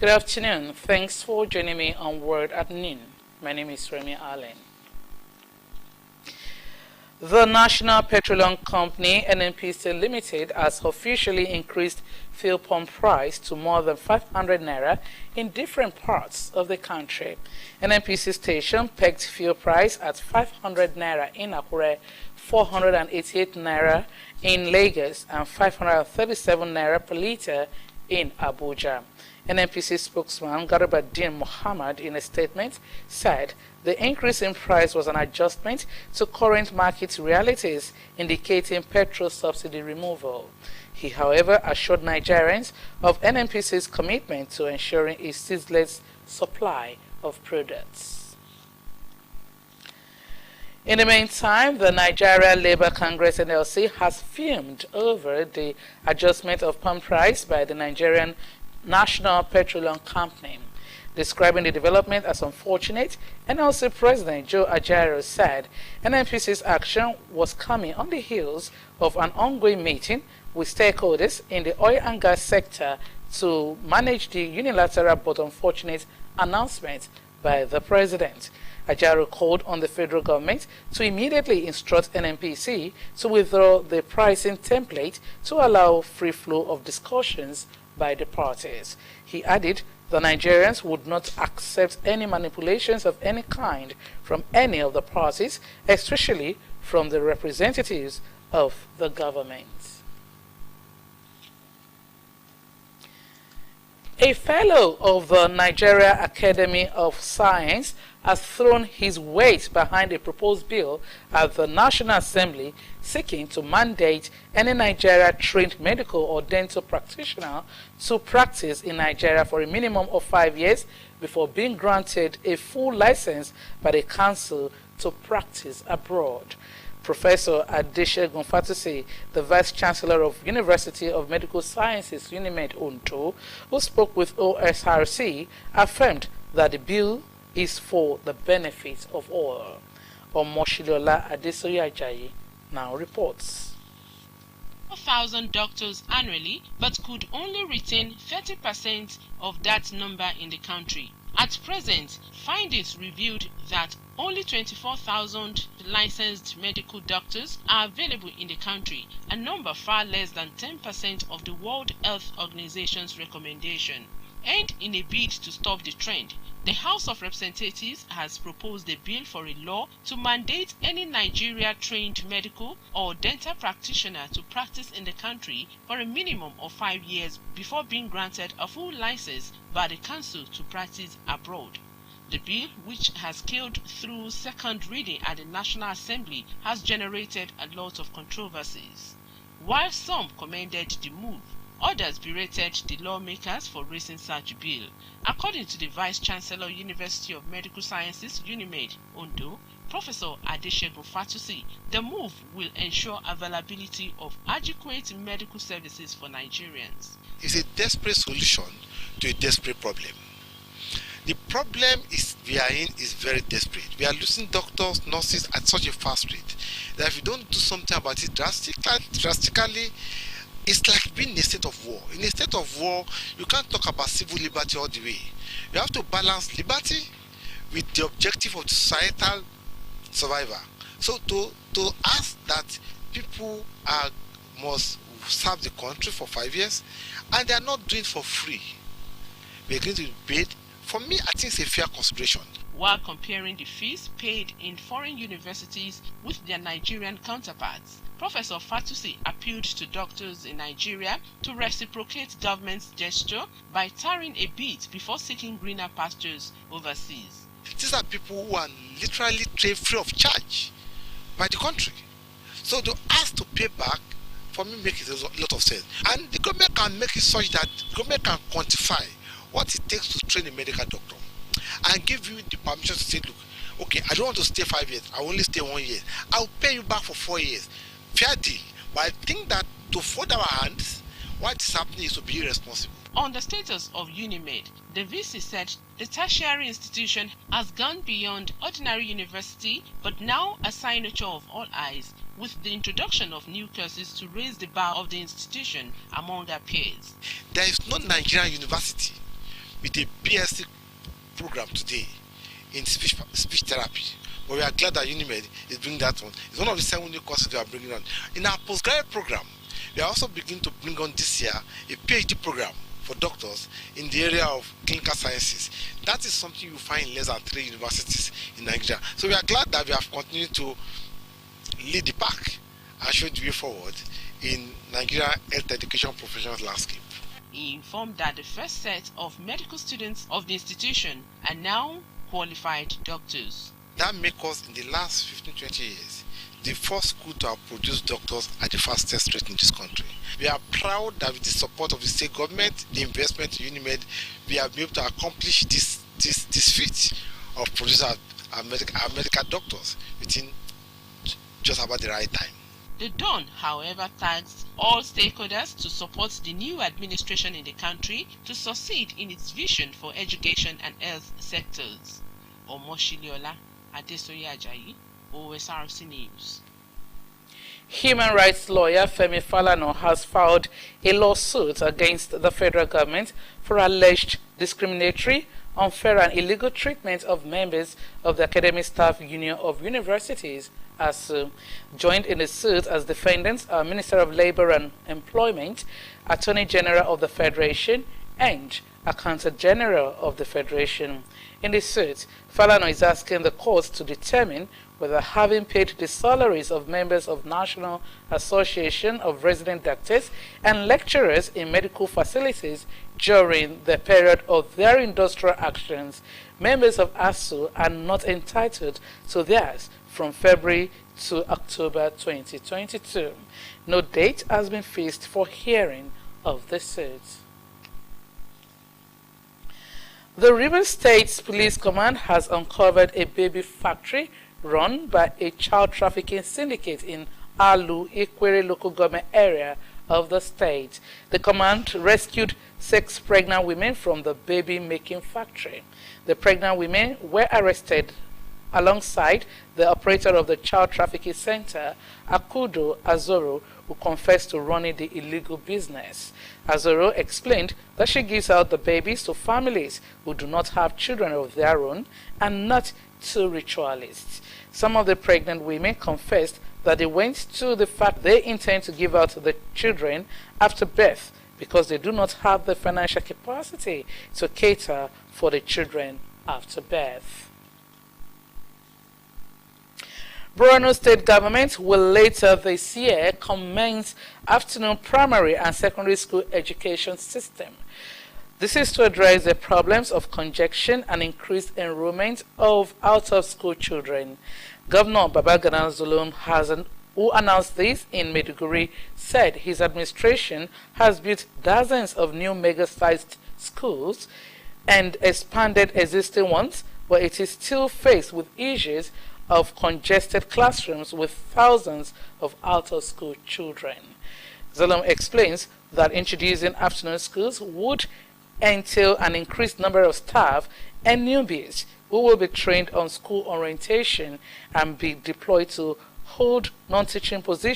Good afternoon. Thanks for joining me on Word at Noon. My name is Remy Allen. The National Petroleum Company, NNPC Limited, has officially increased fuel pump price to more than 500 naira in different parts of the country. NNPC station pegged fuel price at 500 naira in Akure, 488 naira in Lagos, and 537 naira per litre in Abuja. NNPC spokesman Garibaddin Muhammad, in a statement, said the increase in price was an adjustment to current market realities, indicating petrol subsidy removal. He, however, assured Nigerians of NNPC's commitment to ensuring a ceaseless supply of products. In the meantime, the Nigeria Labour Congress NLC has fumed over the adjustment of pump price by the Nigerian National Petroleum Company. Describing the development as unfortunate, NLC President Joe Ajaero said NNPC's action was coming on the heels of an ongoing meeting with stakeholders in the oil and gas sector to manage the unilateral but unfortunate announcement by the President. Ajaero called on the federal government to immediately instruct NNPC to withdraw the pricing template to allow free flow of discussions by the parties. He added the Nigerians would not accept any manipulations of any kind from any of the parties, especially from the representatives of the government. A fellow of the Nigeria Academy of Science has thrown his weight behind a proposed bill at the National Assembly seeking to mandate any Nigeria-trained medical or dental practitioner to practice in Nigeria for a minimum of 5 years before being granted a full license by the council to practice abroad. Professor Adeshegun Fatusi, the Vice Chancellor of University of Medical Sciences, UNIMED Onto, who spoke with Osrc, affirmed that the bill is for the benefit of all. Omoshilola Adesoye Ajayi now reports. 4,000 doctors annually, but could only retain 30% of that number in the country. At present, findings revealed that only 24,000 licensed medical doctors are available in the country, a number far less than 10% of the World Health Organization's recommendation. And in a bid to stop the trend, the House of Representatives has proposed a bill for a law to mandate any Nigeria-trained medical or dental practitioner to practice in the country for a minimum of 5 years before being granted a full license by the council to practice abroad. The bill, which has scaled through second reading at the National Assembly, has generated a lot of controversies. While some commended the move, others berated the lawmakers for raising such a bill. According to the Vice Chancellor, University of Medical Sciences, UNIMED, Ondo, Professor Adeshegun Fatusi, the move will ensure availability of adequate medical services for Nigerians. It's a desperate solution to a desperate problem. The problem we are in is very desperate. We are losing doctors, nurses at such a fast rate that if you don't do something about it drastically, it's like being in a state of war. In a state of war, you can't talk about civil liberty all the way. You have to balance liberty with the objective of societal survival. So to ask that people must serve the country for 5 years and they are not doing it for free, we are going to be paid. For me, I think it's a fair consideration. While comparing the fees paid in foreign universities with their Nigerian counterparts, Professor Fatusi appealed to doctors in Nigeria to reciprocate government's gesture by tarring a bit before seeking greener pastures overseas. These are people who are literally trained free of charge by the country. So to ask to pay back, for me, makes a lot of sense. And the government can make it such that the government can quantify what it takes to train a medical doctor and give you the permission to say, look, okay, I don't want to stay 5 years, I will only stay 1 year. I'll pay you back for 4 years. Fair deal. But I think that to fold our hands, what is happening is to be irresponsible. On the status of UNIMED, the VC said the tertiary institution has gone beyond ordinary university, but now a signature of all eyes, with the introduction of new courses to raise the bar of the institution among their peers. There is no Nigerian university with a BSc program today in speech therapy. But we are glad that Unimed is bringing that one. It's one of the 7 new courses we are bringing on. In our postgraduate program, we are also beginning to bring on this year a PhD program for doctors in the area of clinical sciences. That is something you find in less than 3 universities in Nigeria. So we are glad that we have continued to lead the pack and show the way forward in Nigeria health education professional landscape. He informed that the first set of medical students of the institution are now qualified doctors. That makes us, in the last 15-20 years, the first school to have produced doctors at the fastest rate in this country. We are proud that with the support of the state government, the investment in Unimed, we have been able to accomplish this feat of producing our medical doctors within just about the right time. The Dawn, however, thanks all stakeholders to support the new administration in the country to succeed in its vision for education and health sectors. Omoshiliola Adesoye Ajayi, Osrc News. Human rights lawyer Femi Falana has filed a lawsuit against the federal government for alleged discriminatory, unfair and illegal treatment of members of the Academic Staff Union of Universities, ASU. Joined in the suit as defendants are Minister of Labour and Employment, Attorney General of the Federation, and Accountant General of the Federation. In the suit, Falana is asking the courts to determine whether having paid the salaries of members of National Association of Resident Doctors and lecturers in medical facilities during the period of their industrial actions, members of ASU are not entitled to theirs from February to October 2022. No date has been fixed for hearing of the suit. The Rivers State Police Command has uncovered a baby factory run by a child trafficking syndicate in Alu, Ikwere local government area of the state. The command rescued 6 pregnant women from the baby-making factory. The pregnant women were arrested alongside the operator of the child trafficking center, Akudo Azoro, who confessed to running the illegal business. Azoro explained that she gives out the babies to families who do not have children of their own and not to ritualists. Some of the pregnant women confessed that they went to the fact they intend to give out the children after birth because they do not have the financial capacity to cater for the children after birth. Borno State Government will later this year commence afternoon primary and secondary school education system. This is to address the problems of congestion and increased enrollment of out-of-school children. Governor Babagana Zulum, who announced this in Maiduguri, said his administration has built dozens of new mega-sized schools and expanded existing ones, but it is still faced with issues of congested classrooms with thousands of out-of-school children. Zulum explains that introducing afternoon schools would entail an increased number of staff and newbies who will be trained on school orientation and be deployed to hold non-teaching positions